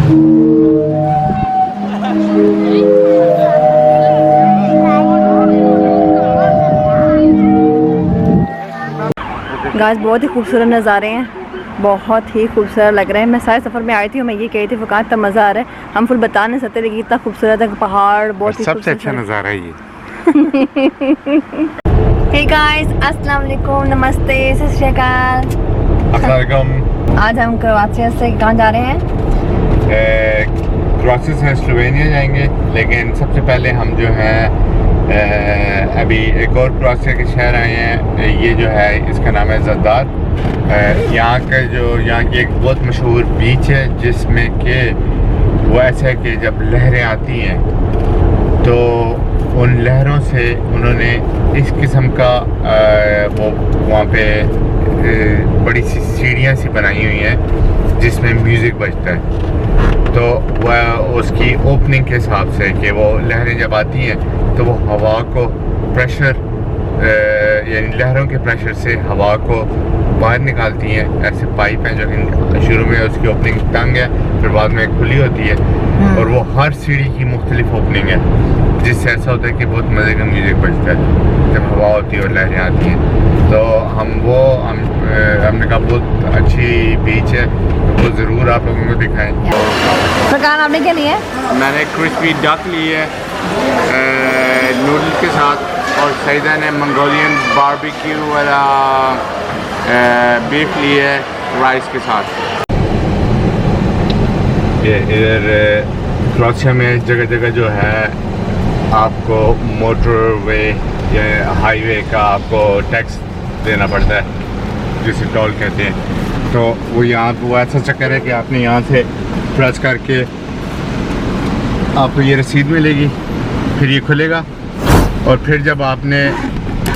Guys बहुत ही खूबसूरत नज़ारे हैं, बहुत ही खूबसूरत लग रहे हैं। मैं सारे सफ़र में आई थी और मैं ये कही थी फ़ुकात तब मज़ा आ रहा है, हम फुल बता नहीं सकते लेकिन इतना खूबसूरत है पहाड़, बहुत ही सबसे अच्छा नज़ारा है ये। हे गाइस, अस्सलाम वालेकुम, नमस्ते, सत श्री अकाल। आज हम क्रोएशिया से कहाँ जा रहे हैं? क्रोएशिया से स्लोवेनिया जाएंगे, लेकिन सबसे पहले हम जो है अभी एक और क्रोएशिया के शहर आए हैं। ये जो है इसका नाम है ज़दार। यहाँ की एक बहुत मशहूर बीच है जिसमें कि वो ऐसा है कि जब लहरें आती हैं तो उन लहरों से उन्होंने इस किस्म का वो वहाँ पे बड़ी सी सीढ़ियाँ सी बनाई हुई हैं जिसमें म्यूज़िक बजता है। तो वह उसकी ओपनिंग के हिसाब से कि वो लहरें जब आती हैं तो वो हवा को प्रेशर यानी लहरों के प्रेशर से हवा को बाहर निकालती हैं। ऐसे पाइप हैं जो कि शुरू में उसकी ओपनिंग तंग है, फिर बाद में खुली होती है, और वो हर सीढ़ी की मुख्तलिफ ओपनिंग है, जिससे ऐसा होता है कि बहुत मज़े का म्यूज़िक बजता है जब हवा होती है और लहरें आती हैं। तो हमने कहा बहुत अच्छी बीच है, तो वो ज़रूर आप लोगों को दिखाएं। सरकार आपने क्या लिया? मैंने क्रिस्पी डक ली है नूडल के साथ, और सईदा ने मंगोलियन बारबेक्यू वाला बीफ ली है राइस के साथ। ये इधर क्रोएशिया में जगह जगह जो है आपको मोटरवे या हाईवे का आपको टैक्स देना पड़ता है, जिसे टोल कहते हैं। तो वो यहाँ वो ऐसा चक्कर है कि आपने यहाँ से प्रेस करके आपको ये रसीद मिलेगी, फिर ये खुलेगा, और फिर जब आपने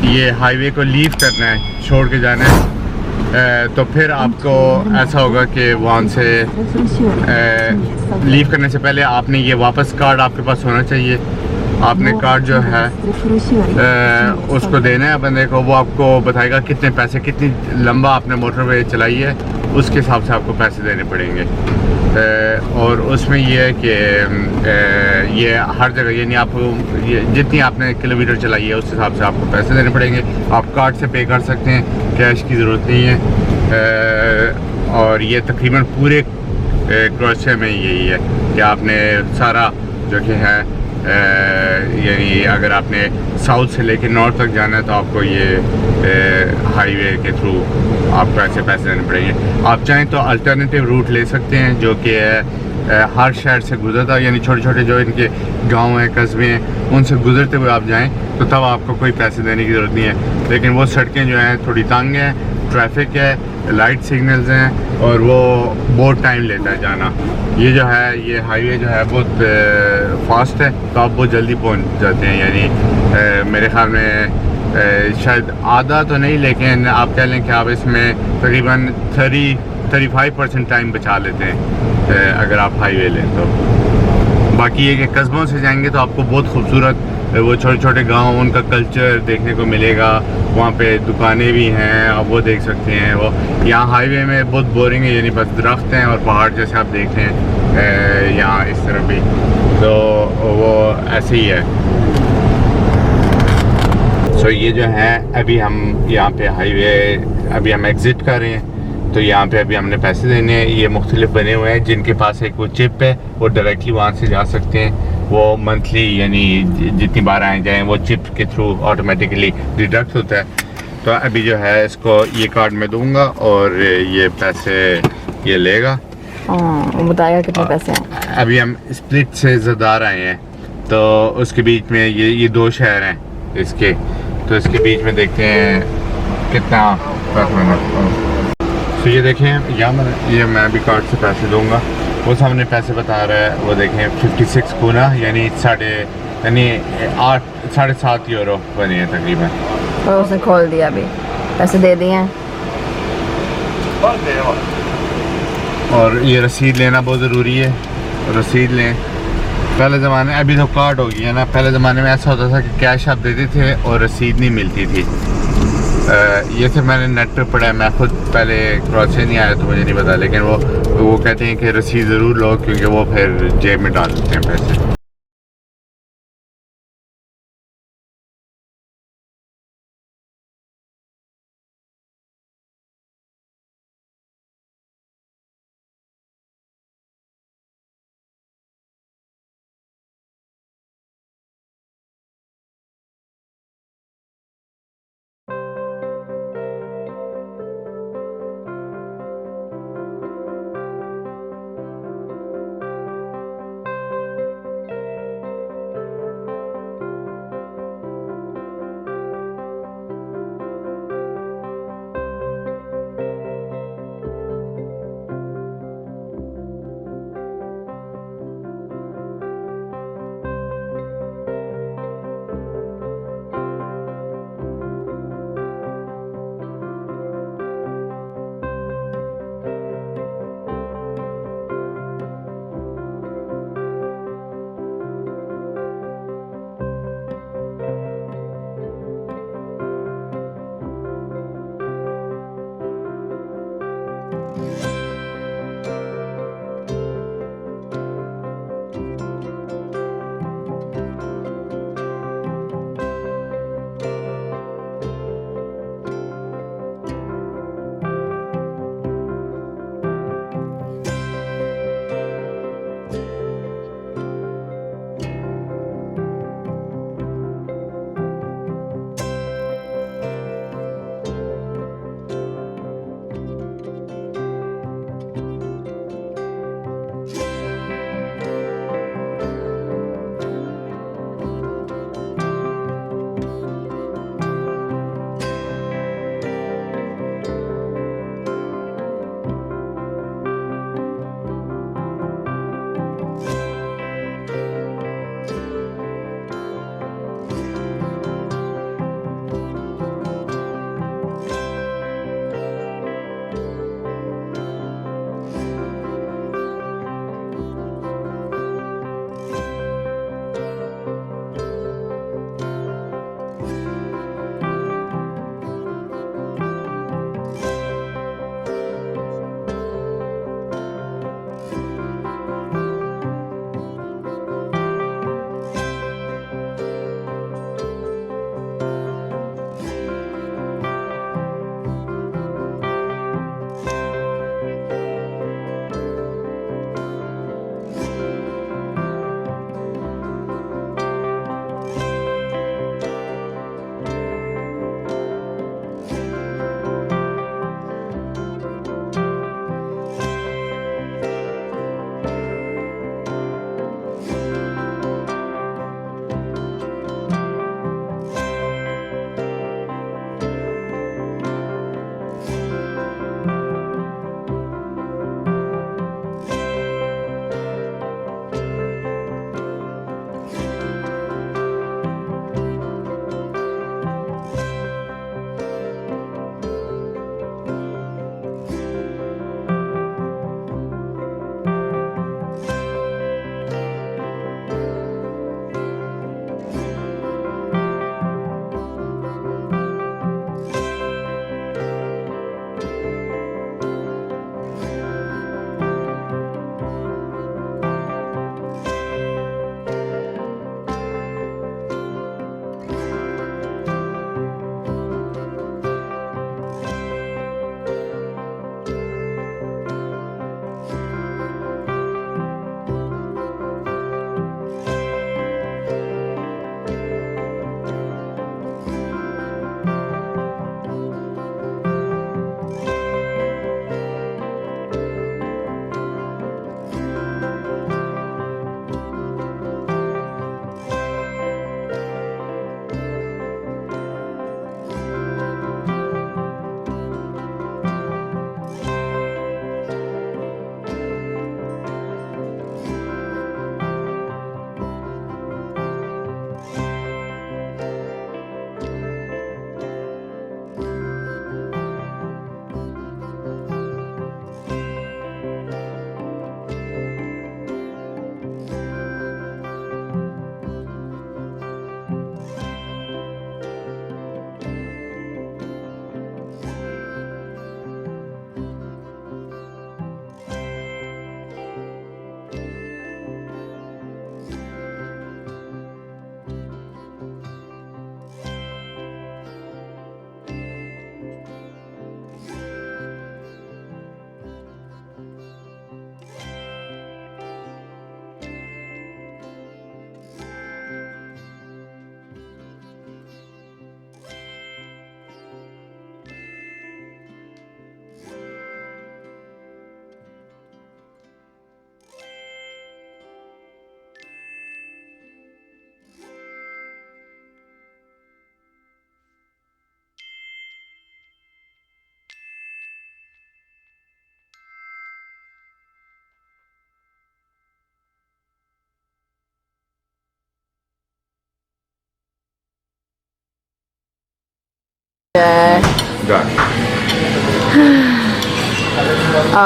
ये हाईवे को लीव करना है, छोड़ के जाना है, तो फिर आपको ऐसा होगा कि वहाँ से लीव करने से पहले आपने ये वापस कार्ड आपके पास होना चाहिए। आपने कार्ड जो है उसको देना है बंदे को, वो आपको बताएगा कितने पैसे, कितनी लंबा आपने मोटरवे चलाई है, उसके हिसाब से आपको पैसे देने पड़ेंगे। और उसमें ये है कि ये हर जगह यानी आप जितनी आपने किलोमीटर चलाई है उस हिसाब से आपको पैसे देने पड़ेंगे। आप कार्ड से पे कर सकते हैं, कैश की ज़रूरत नहीं है। और ये तकरीबन पूरे क्रोएशिया में यही है कि आपने सारा जो कि है यानी अगर आपने साउथ से लेके नॉर्थ तक जाना है तो आपको ये हाईवे के थ्रू आपको ऐसे पैसे देने पड़ेंगे। आप चाहें तो अल्टरनेटिव रूट ले सकते हैं जो कि हर शहर से गुजरता, यानी छोटे छोटे जो इनके गांव हैं, कस्बे हैं, उनसे गुजरते हुए आप जाएं तो तब आपको कोई पैसे देने की ज़रूरत नहीं है। लेकिन वो सड़कें जो हैं थोड़ी तंग हैं, ट्रैफिक है, लाइट सिग्नल्स हैं, और वो बहुत टाइम लेता है जाना। ये जो है ये हाईवे जो है बहुत फास्ट है, तो आप बहुत जल्दी पहुंच जाते हैं। यानी मेरे ख्याल में शायद आधा तो नहीं, लेकिन आप कह लें कि आप इसमें तकरीबन 35% टाइम बचा लेते हैं अगर आप हाईवे लें तो। बाकी ये कि कस्बों से जाएंगे तो आपको बहुत खूबसूरत वो छोटे छोटे गांव, उनका कल्चर देखने को मिलेगा। वहाँ पे दुकानें भी हैं, आप वो देख सकते हैं। वो यहाँ हाईवे में बहुत बोरिंग है, यानी बस दरख्त हैं और पहाड़ जैसे आप देख रहे हैं यहाँ इस तरफ भी, तो वो ऐसे ही है। सो ये जो है अभी हम यहाँ पे हाईवे अभी हम एग्ज़िट कर रहे हैं, तो यहाँ पे अभी हमने पैसे देने हैं। ये मुख्तलिफ बने हुए हैं, जिनके पास एक वो चिप है वो डायरेक्टली वहाँ से जा सकते हैं। वो मंथली यानी जितनी बार आए जाएँ वो चिप के थ्रू ऑटोमेटिकली डिडक्ट होता है। तो अभी जो है इसको ये कार्ड में दूंगा और ये पैसे ये लेगा, वो बताएगा कितने पैसे हैं। अभी हम स्प्लिट से ज़दार आए हैं, तो उसके बीच में ये दो शहर हैं इसके, तो इसके बीच में देखते हैं कितना पैसा। तो ये देखें यहाँ ये मैं भी कार्ड से पैसे दूंगा, वो सामने पैसे बता रहा है, वो देखें 56 गुना यानी 7.5 यूरो बने हैं तकरीबन। और उसने खोल दिया, अभी पैसे दे दिए हैं। और ये रसीद लेना बहुत ज़रूरी है, रसीद लें। पहले ज़माने, अभी तो कार्ड हो गया ना, पहले ज़माने में ऐसा होता था कि कैश आप देते थे और रसीद नहीं मिलती थी। ये सिर्फ मैंने नेट पे पढ़ा है, मैं खुद पहले क्रॉस से नहीं आया तो मुझे नहीं पता, लेकिन वो कहते हैं कि रसीद ज़रूर लो क्योंकि वो फिर जेब में डाल देते हैं पैसे।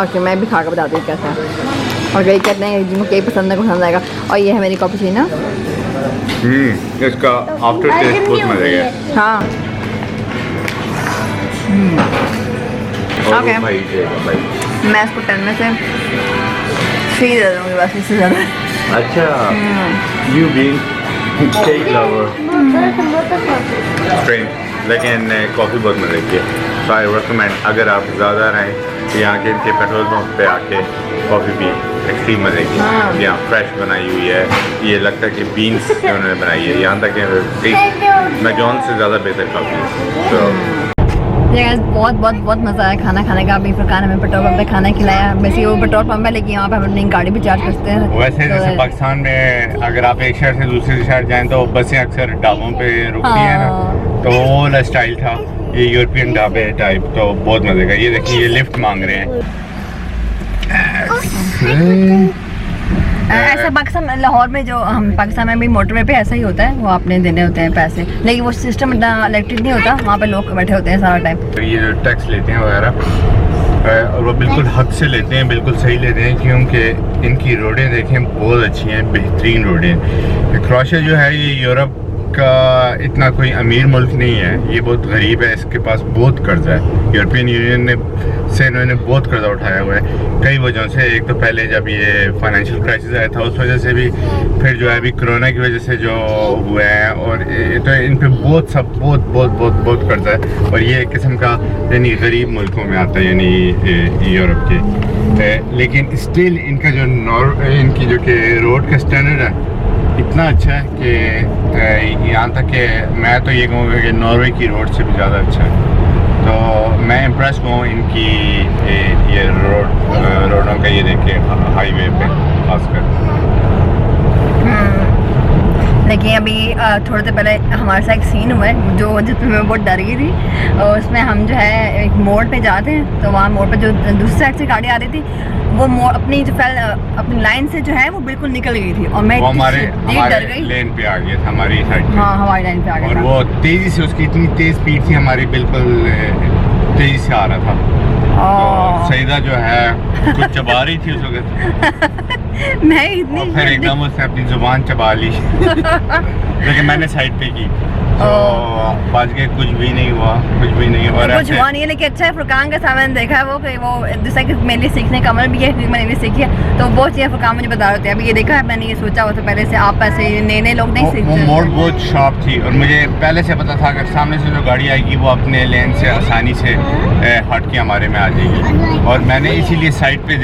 ओके मैं भी खा कर बताती हूँ कैसा है। और कई कहते हैं जिनको कई पसंद है पसंद आएगा। और ये है मेरी कैपुचिनो। इसका आफ्टर टेस्ट बहुत मजे का है। हाँ ओके मैं इसको 10 में से 3 दे दूँगी बस, इससे ज़्यादा। अच्छा you been cake lover train, लेकिन कॉफ़ी बहुत मजे की है। सो आई रिकमेंड अगर आप ज़्यादा रहें तो यहाँ के इनके पेट्रोल पंप पे आके कॉफ़ी पी, एक्सट्रीम मजे की। यहाँ फ्रेश बनाई हुई है, ये लगता है कि बीन्स से उन्होंने बनाई है। यहाँ तक कि मैकडॉनल्ड्स से ज़्यादा बेहतर कॉफ़ी है। तो बहुत बहुत बहुत मज़ा आया खाना खाने का। अभी फरकान हमें पेट्रोल पंप पे खाना खिलाया। वैसे वो पेट्रोल पंप है लेकिन यहाँ पे हम अपनी गाड़ी भी चार्ज करते हैं। वैसे जैसे पाकिस्तान में अगर आप एक शहर से दूसरे शहर जाएं तो बसें अक्सर ढाबों पे रुकती हैं ना, तो वो वाला स्टाइल था। ये यूरोपियन ढाबे टाइप, तो बहुत मज़े का। ये देखिए ये लिफ्ट मांग रहे हैं। ऐसा पाकिस्तान लाहौर में जो हम पाकिस्तान में भी मोटरवे पे ऐसा ही होता है, वो आपने देने होते हैं पैसे, लेकिन वो सिस्टम इतना इलेक्ट्रिक नहीं होता। वहाँ पे लोग बैठे होते हैं सारा टाइम। तो ये जो टैक्स लेते हैं वगैरह, और वो बिल्कुल हद से लेते हैं, बिल्कुल सही लेते हैं, क्योंकि इनकी रोडें देखें बहुत अच्छी हैं, बेहतरीन रोडें। क्रोएशिया जो है ये यूरोप का इतना कोई अमीर मुल्क नहीं है, ये बहुत गरीब है। इसके पास बहुत कर्जा है। यूरोपियन यूनियन ने से इन्होंने बहुत कर्जा उठाया हुआ है कई वजहों से। एक तो पहले जब ये फाइनेंशियल क्राइसिस आया था उस वजह से भी, फिर जो है अभी कोरोना की वजह से जो हुआ है, और तो इन पे बहुत बहुत कर्जा है। और ये एक किस्म का यानी गरीब मुल्कों में आता है, यानी यूरोप के। लेकिन स्टिल इनका जो इनकी जो कि रोड का स्टैंडर्ड है इतना अच्छा है कि यहाँ तक कि मैं तो ये कहूँगा कि नॉर्वे की रोड से भी ज़्यादा अच्छा है। तो मैं इम्प्रेस हूँ इनकी ये रोडों का ये देखे हाईवे पे खासकर। लेकिन अभी थोड़ी देर पहले हमारे साथ एक सीन हुआ है जो जिसमें मैं बहुत डर गई थी। और उसमें हम जो है एक मोड़ पे जाते हैं, तो वहाँ मोड़ पे जो दूसरी साइड से गाड़ी आ रही थी, वो मोड़ अपनी लाइन से जो है वो बिल्कुल निकल गई थी। और मैं हमारे डर गई। लेन पे आ गया था, हमारी साइड पे। हाँ हमारी लाइन पे आ गया और था। वो तेज़ी से, उसकी इतनी तेज़ स्पीड थी, हमारी बिल्कुल तेज़ी से आ रहा था। तो सईदा जो है कुछ चबा रही थी उस वक्त। मैं इतनी फिर एकदम उसने अपनी जुबान चबा ली लेकिन मैंने साइड पे की, तो बच के कुछ भी नहीं हुआ। और कुछ हुआ नहीं है, लेकिन अच्छा है फुरकान का सामान देखा है वो कि वो जैसा कि मेरे लिए सीखने का अमल भी है, मैंने भी सीखी है। तो बहुत चीज़ें फुरकान मुझे बता रहे थे। अभी ये देखा है, मैंने ये सोचा हुआ था पहले से, आप ऐसे नए लोग नहीं सीखते। वो मोड़ बहुत शार्प थी और मुझे पहले से पता था अगर सामने से जो गाड़ी आएगी वो अपने लेन से आसानी से हट के हमारे में आ जाएगी। और मैंने इसीलिए साइड पे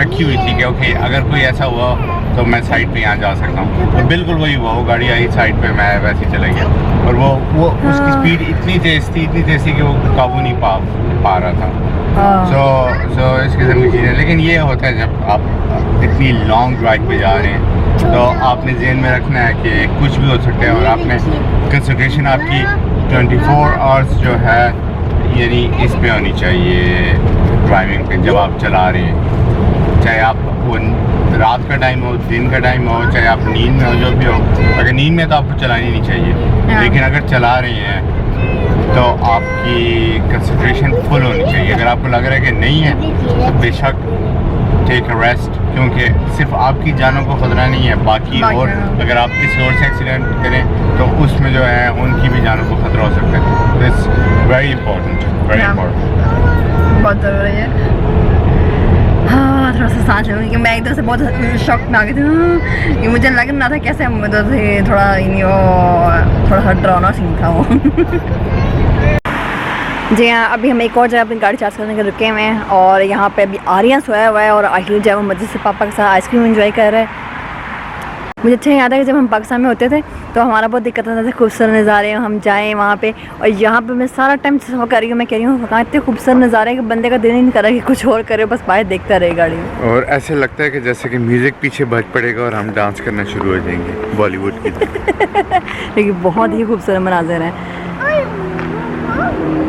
रखी हुई थी कि ओके अगर कोई ऐसा हुआ तो मैं साइड पे यहाँ जा सकता हूँ। तो बिल्कुल वही हुआ, वो गाड़ी आई साइड पे, मैं वैसे ही चला गया। और वो उसकी स्पीड इतनी तेज़ थी कि वो काबू नहीं पा रहा था। सो इस किस्म की चीज़ें। लेकिन ये होता है जब आप इतनी लॉन्ग ड्राइव पे जा रहे हैं तो आपने ज़हन में रखना है कि कुछ भी हो सकता है, और आपने कंसंट्रेशन आपकी 24 आवर्स जो है यानी इस पे होनी चाहिए ड्राइविंग पे जब आप चला रहे हैं। चाहे आप वो रात का टाइम हो, दिन का टाइम हो, चाहे आप नींद में हो, जो भी हो। अगर नींद में तो आपको चलानी नहीं चाहिए, लेकिन अगर चला रहे हैं तो आपकी कंसंट्रेशन फुल होनी चाहिए। अगर आपको लग रहा है कि नहीं है तो बेशक टेक अ रेस्ट, क्योंकि सिर्फ आपकी जानों को ख़तरा नहीं है, बाकी और अगर आप किसी और से एक्सीडेंट करें तो उसमें जो है उनकी भी जानों को ख़तरा हो सकता है। This very important, very important, बहुत ज़रूरी है। हाँ थोड़ा सा सांस लेने कि मैं एकदम से बहुत शॉक में आ गई थी। ये मुझे लग रहा था कैसे थोड़ा सा डरावना सीन था वो। जी हाँ, अभी हम एक और जगह अपनी गाड़ी चार्ज करने के रुके हुए हैं और यहाँ पे अभी आर्यन सोया हुआ है और आहिल जो है वो मस्जिद से पापा के साथ आइसक्रीम एंजॉय कर रहा है। मुझे अच्छा याद है कि जब हम पाकिस्तान में होते थे तो हमारा बहुत दिक्कत होता था, खूबसूरत नज़ारे हम जाएं वहाँ पे, और यहाँ पे मैं सारा टाइम सफ़र कर रही हूँ, मैं कह रही हूँ वहाँ इतने खूबसूरत नज़ारे कि बंदे का दिल ही नहीं कर रहा कि कुछ और करे, बस बाहर देखता रहे गाड़ी में। और ऐसे लगता है कि जैसे कि म्यूज़िक पीछे बज पड़ेगा और हम डांस करना शुरू हो जाएंगे बॉलीवुड की। लेकिन बहुत ही खूबसूरत मनाज़र हैं।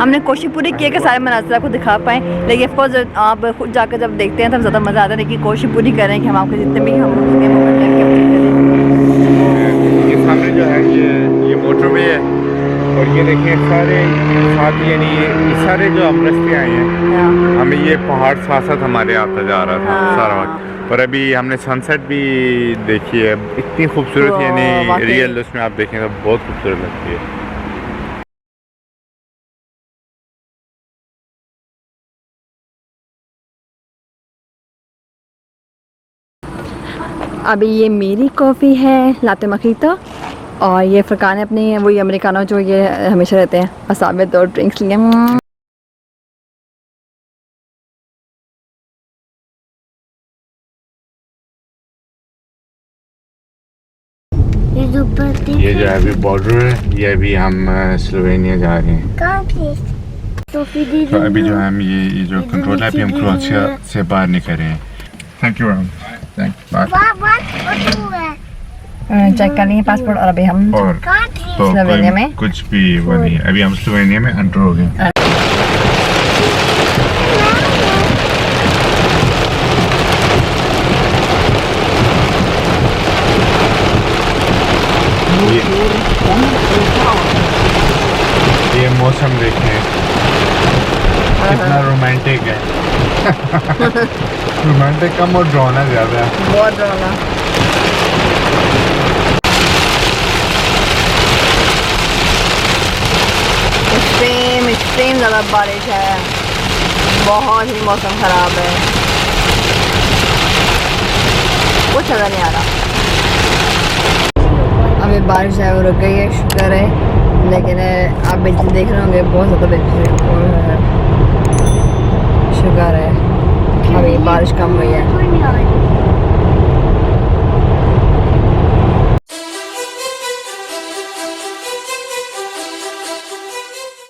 हमने कोशिश पूरी की कि सारे मनाज़र आपको दिखा पाएँ, लेकिन ऑफकोर्स आप खुद जाकर जब देखते हैं तब ज़्यादा मज़ा आता है, लेकिन कोशिश पूरी कर रहे हैं कि हम आपको जितने भी हम ये सामने जो है ये मोटरवे है और ये देखिए सारे साथ, यानी ये सारे जो हम रस्ते आए हैं, हमें ये पहाड़ साथ साथ हमारे आता जा रहा था हाँ। सारा वक्त। और अभी हमने सनसेट भी देखी है, इतनी खूबसूरत, तो यानी वाकई। रियल उसमें आप देखें तो बहुत खूबसूरत लगती है। अभी ये मेरी कॉफ़ी है लाते मखीतो, और ये फरकान है अपनी वही अमेरिकानो जो ये हमेशा रहते हैं। असाबे 2 ड्रिंक्स लिए। ये जो है अभी बॉर्डर है, ये अभी हम स्लोवेनिया जा रहे हैं। तो अभी जो हम ये जो कंट्रोल है, अभी हम क्रोएशिया से बाहर निकल रहे हैं। थैंक यू चेक कर लिए पासपोर्ट, और अभी हम और तो स्लोवेनिया में कुछ भी वो नहीं है, अभी हम स्लोवेनिया में एंटर हो गए। ये मौसम देखें कितना रोमांटिक है। रोमांटिक कम और ड्रोना ज़्यादा है। बहुत ड्रोना। एक्सट्रीम ज़्यादा बारिश है, बहुत ही मौसम ख़राब है, कुछ नज़र नहीं आ रहा। अभी बारिश है वो रुक गई है, शुक्र है। लेकिन आप बिजली देख रहे होंगे, बहुत ज़्यादा बिजली है, शुक्र है अभी बारिश कम हुई